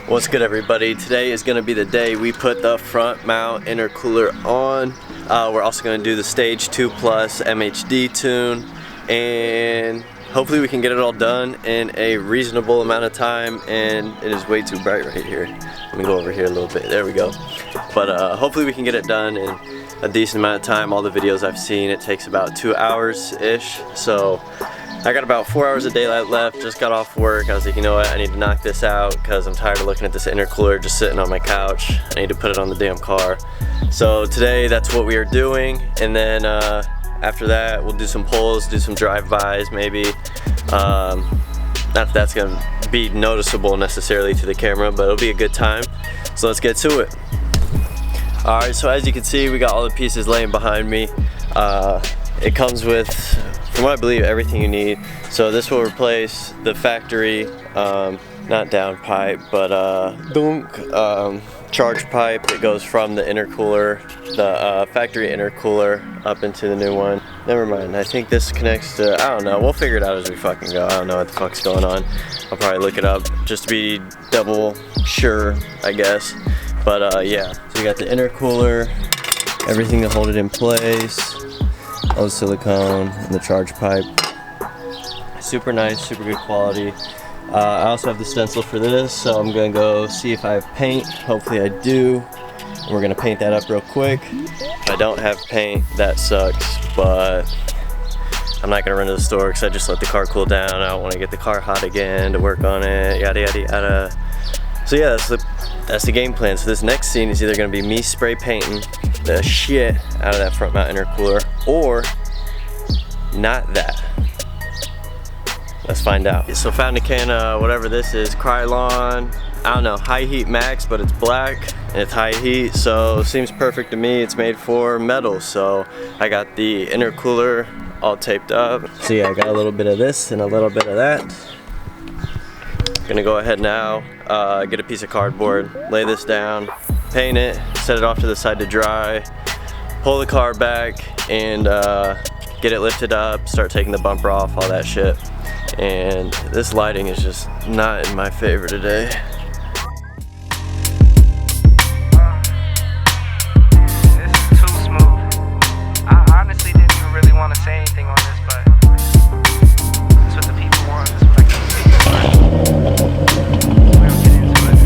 What's good, everybody? Today is going to be the day we put the front mount intercooler on. We're also going to do the Stage 2 Plus MHD tune, and hopefully we can get it all done in a reasonable amount of time. And it is way too bright right here. Let me go over here a little bit. There we go. But hopefully we can get it done in a decent amount of time. All the videos I've seen, it takes about 2 hours-ish. So I got about 4 hours of daylight left. Just got off work. I was like, you know what, I need to knock this out because I'm tired of looking at this intercooler just sitting on my couch. I need to put it on the damn car. So today that's what we are doing, and then after that we'll do some pulls, do some drive-bys maybe. Not that that's gonna be noticeable necessarily to the camera, but it'll be a good time. So let's get to it. Alright, so as you can see, we got all the pieces laying behind me. It comes with, from what I believe, everything you need. So this will replace the factory, not down pipe, but charge pipe that goes from the intercooler, the factory intercooler, up into the new one. Never mind, I think this connects to, I don't know, we'll figure it out as we fucking go. I don't know what the fuck's going on. I'll probably look it up just to be double sure, I guess. But yeah, so we got the intercooler, everything to hold it in place. All the silicone and the charge pipe. Super nice, super good quality. I also have the stencil for this, so I'm gonna go see if I have paint. Hopefully I do. And we're gonna paint that up real quick. If I don't have paint, that sucks, but I'm not gonna run to the store because I just let the car cool down. I don't wanna get the car hot again to work on it, yada yada yada. So yeah, that's the game plan. So this next scene is either gonna be me spray painting the shit out of that front mount intercooler, or not that. Let's find out. So found a can of whatever this is, Krylon, I don't know, high heat max, but it's black and it's high heat, so seems perfect to me. It's made for metal, so I got the intercooler all taped up. So yeah, I got a little bit of this and a little bit of that. Gonna go ahead now, get a piece of cardboard, lay this down, paint it, set it off to the side to dry, pull the car back, and get it lifted up, start taking the bumper off, all that shit. And this lighting is just not in my favor today. This is too smooth. I honestly didn't even really want to say anything on this, but that's what the people want. That's what I can say. We don't get into it.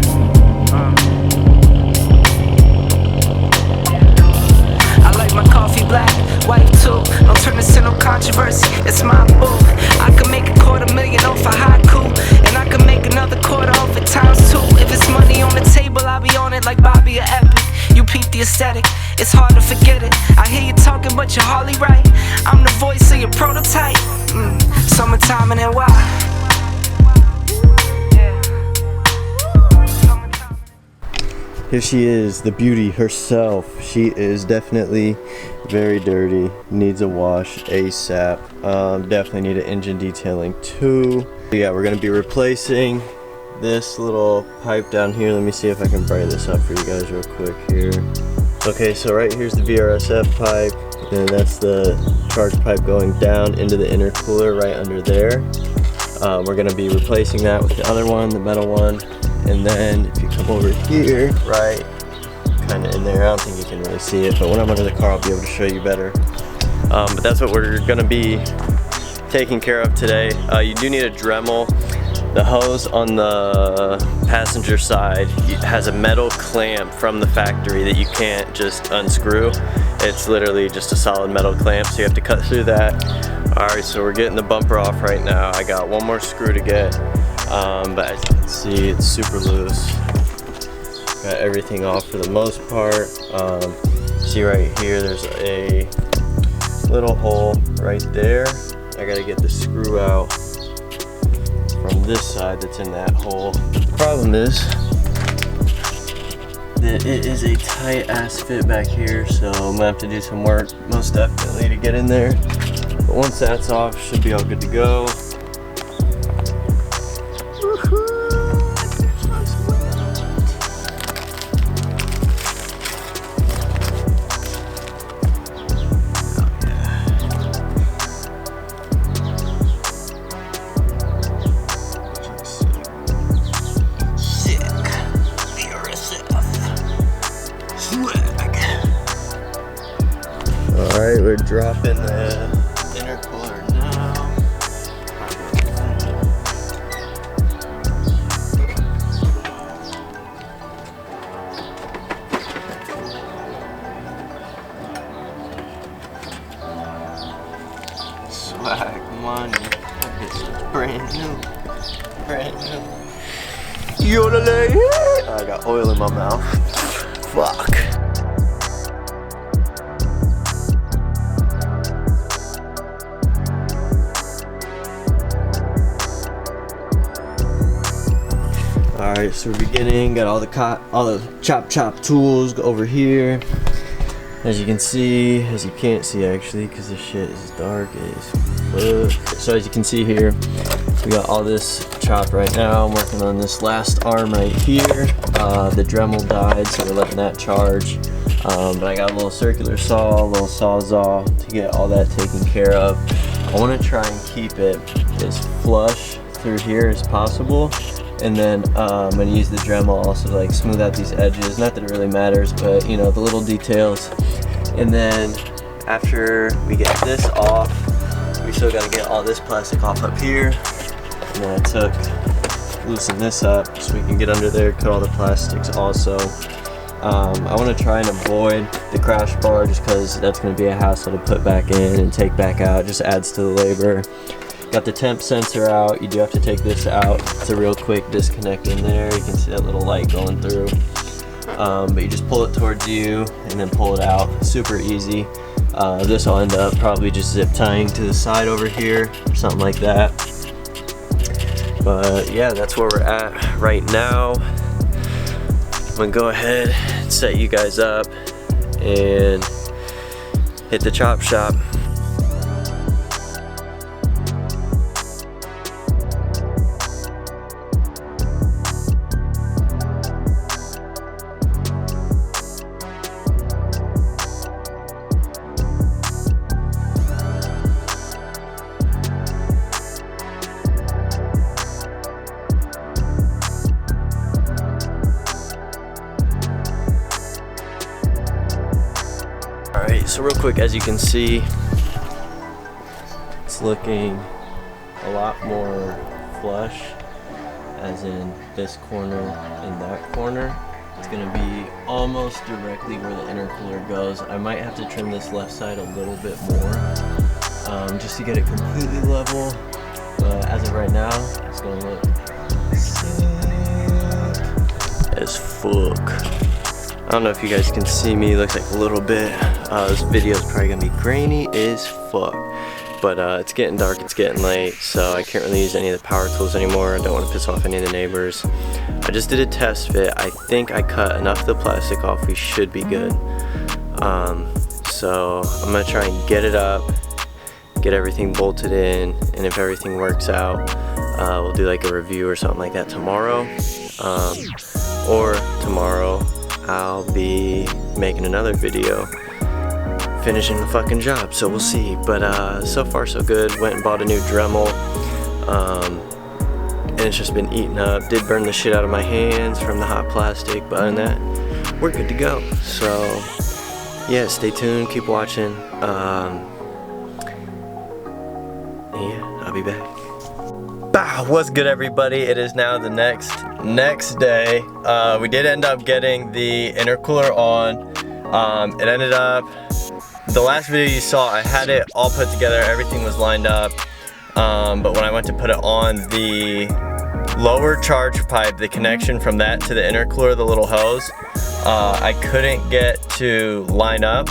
I like my coffee black, white too. Don't turn this into no controversy. It's my boo. I can make $250,000 off a haiku, and I can make another quarter off it ×2. If it's money on the table, I'll be on it like Bobby or Epic. You peep the aesthetic, it's hard to forget it. I hear you talking, but you're hardly right. I'm the voice of your prototype. Summertime and then why? Here she is, the beauty herself. She is definitely very dirty, needs a wash ASAP. Definitely need an engine detailing too. Yeah, we're gonna be replacing this little pipe down here. Let me see if I can brighten this up for you guys real quick here. Okay, so right here's the Vrsf pipe, and that's the charge pipe going down into the intercooler right under there. We're gonna be replacing that with the other one, the metal one. And then if you come over here, right, kind of in there, I don't think you can really see it, but when I'm under the car I'll be able to show you better. But that's what we're gonna be taking care of today. You do need a Dremel. The hose on the passenger side has a metal clamp from the factory that you can't just unscrew. It's literally just a solid metal clamp, so you have to cut through that. Alright, so we're getting the bumper off right now. I got one more screw to get. But as you can see, it's super loose. Got everything off for the most part. See right here, there's a little hole right there. I gotta get the screw out from this side that's in that hole. The problem is that it is a tight ass fit back here, so I'm gonna have to do some work most definitely to get in there. But once that's off, should be all good to go. Alright, we're dropping the intercooler now. Swag money. This is brand new. Brand new. Yodelay! I got oil in my mouth. Fuck. Alright, so we're beginning. Got all the chop tools over here. As you can see, as you can't see actually, because this shit is dark as fuck. So as you can see here, we got all this chop right now. I'm working on this last arm right here. The Dremel died, so we're letting that charge. But I got a little circular saw, a little sawzall to get all that taken care of. I want to try and keep it as flush through here as possible. And then I'm going to use the Dremel also to like smooth out these edges. Not that it really matters, but you know, the little details. And then after we get this off, we still got to get all this plastic off up here. And then I loosen this up so we can get under there, cut all the plastics also. I want to try and avoid the crash bar just because that's going to be a hassle to put back in and take back out. It just adds to the labor. Got the temp sensor out. You do have to take this out. It's a real quick disconnect in there. You can see that little light going through. But you just pull it towards you and then pull it out. Super easy. This will end up probably just zip tying to the side over here or something like that. But yeah, that's where we're at right now. I'm gonna go ahead and set you guys up and hit the chop shop. Alright, so real quick, as you can see, it's looking a lot more flush, as in this corner and that corner. It's going to be almost directly where the intercooler goes. I might have to trim this left side a little bit more, just to get it completely level. But as of right now, it's going to look sick as fuck. I don't know if you guys can see me, looks like a little bit. This video is probably gonna be grainy as fuck. But it's getting dark, it's getting late, so I can't really use any of the power tools anymore. I don't want to piss off any of the neighbors. I just did a test fit. I think I cut enough of the plastic off, we should be good. So I'm gonna try and get it up, get everything bolted in, and if everything works out, we'll do like a review or something like that tomorrow. Or tomorrow I'll be making another video finishing the fucking job, so we'll see. But so far so good. Went and bought a new Dremel, and it's just been eaten up. Did burn the shit out of my hands from the hot plastic, but other than that, we're good to go. So yeah, stay tuned, keep watching. Yeah, I'll be back. Bah, what's good everybody? It is now the next day. We did end up getting the intercooler on. It ended up, the last video you saw, I had it all put together, everything was lined up. But when I went to put it on, the lower charge pipe, the connection from that to the intercooler, the little hose, I couldn't get to line up.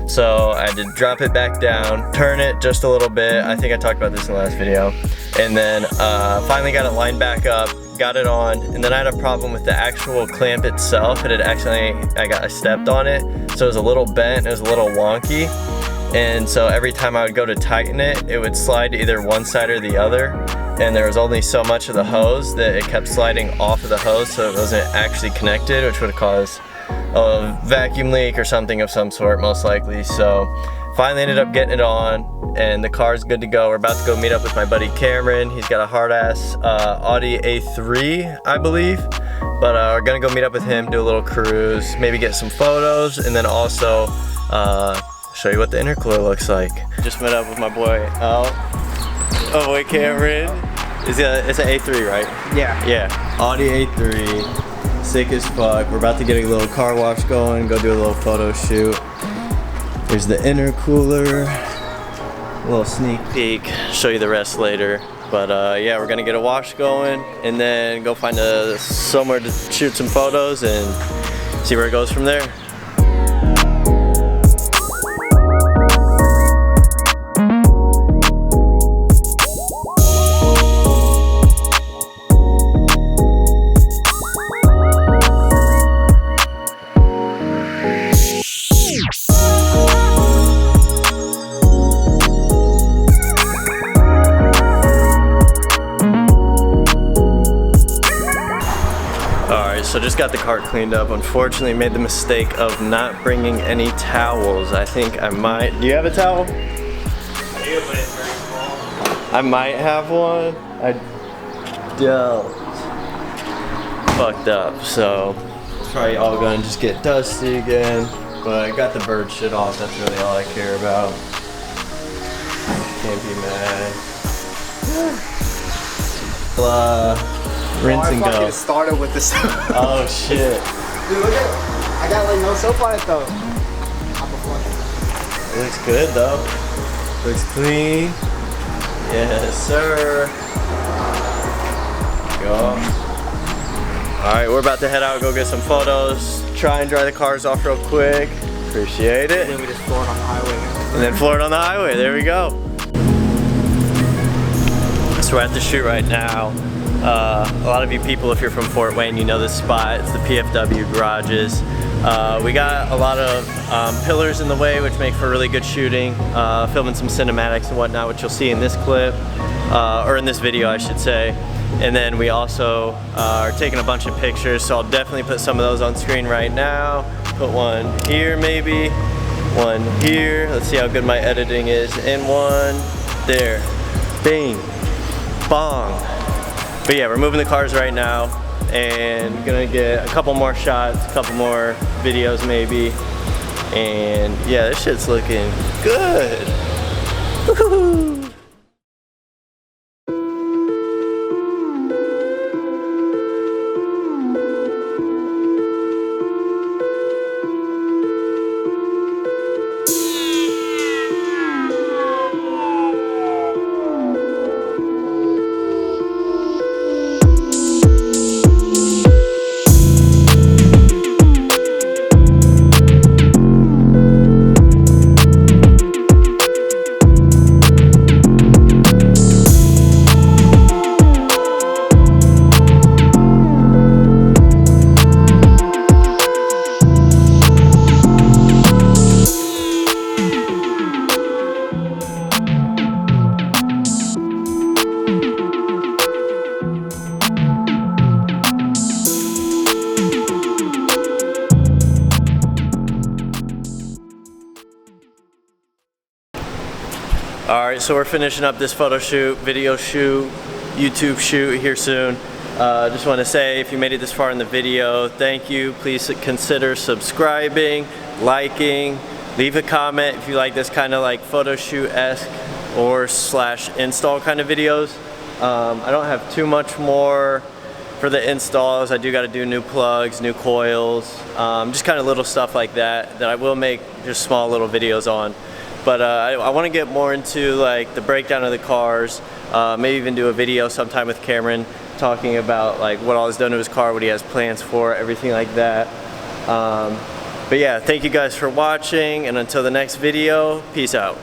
So I had to drop it back down, turn it just a little bit. I think I talked about this in the last video. And then finally got it lined back up, got it on, and then I had a problem with the actual clamp itself. It had I stepped on it, so it was a little bent, it was a little wonky. And so every time I would go to tighten it, it would slide to either one side or the other. And there was only so much of the hose that it kept sliding off of the hose, so it wasn't actually connected, which would have caused a vacuum leak or something of some sort, most likely. So finally ended up getting it on, and the car's good to go. We're about to go meet up with my buddy Cameron. He's got a hard-ass Audi A3, I believe. But we're gonna go meet up with him, do a little cruise, maybe get some photos, and then also show you what the intercooler looks like. Just met up with my boy Al. Oh boy Cameron. It's an A3, right? Yeah. Yeah. Audi A3. Sick as fuck. We're about to get a little car wash going, go do a little photo shoot. There's the intercooler. A little sneak peek. Show you the rest later. But yeah, we're gonna get a wash going and then go find somewhere to shoot some photos and see where it goes from there. So just got the cart cleaned up. Unfortunately, made the mistake of not bringing any towels. I think I might. Do you have a towel? I do, but it's very small. I might have one. I don't. Fucked up. So it's probably all gonna just get dusty again. But I got the bird shit off. That's really all I care about. Can't be mad. Rinse and go. Started with this. Oh shit. Dude, look at I got like no soap on it though. It looks good though. Looks clean. Yes, sir. Go. Alright, we're about to head out, go get some photos. Try and dry the cars off real quick. Appreciate it. And then we just floor it on the highway. And then floor it on the highway. There we go. So we're at the shoot right now. A lot of you people, if you're from Fort Wayne, you know this spot. It's the PFW garages. We got a lot of pillars in the way, which make for really good shooting. Filming some cinematics and whatnot, which you'll see in this clip, or in this video, I should say. And then we also are taking a bunch of pictures, so I'll definitely put some of those on screen right now. Put one here maybe, one here. Let's see how good my editing is. And one there. Bing. Bong. But yeah, we're moving the cars right now and gonna get a couple more shots, a couple more videos maybe. And yeah, this shit's looking good. Woo-hoo. Alright, so we're finishing up this photo shoot, video shoot, YouTube shoot here soon. Just want to say, if you made it this far in the video, thank you. Please consider subscribing, liking, leave a comment if you like this kind of like photo shoot-esque or / install kind of videos. I don't have too much more for the installs. I do got to do new plugs, new coils, just kind of little stuff like that I will make just small little videos on. But I want to get more into like the breakdown of the cars, maybe even do a video sometime with Cameron talking about like what all he's done to his car, what he has plans for, everything like that. But yeah, thank you guys for watching, and until the next video, peace out.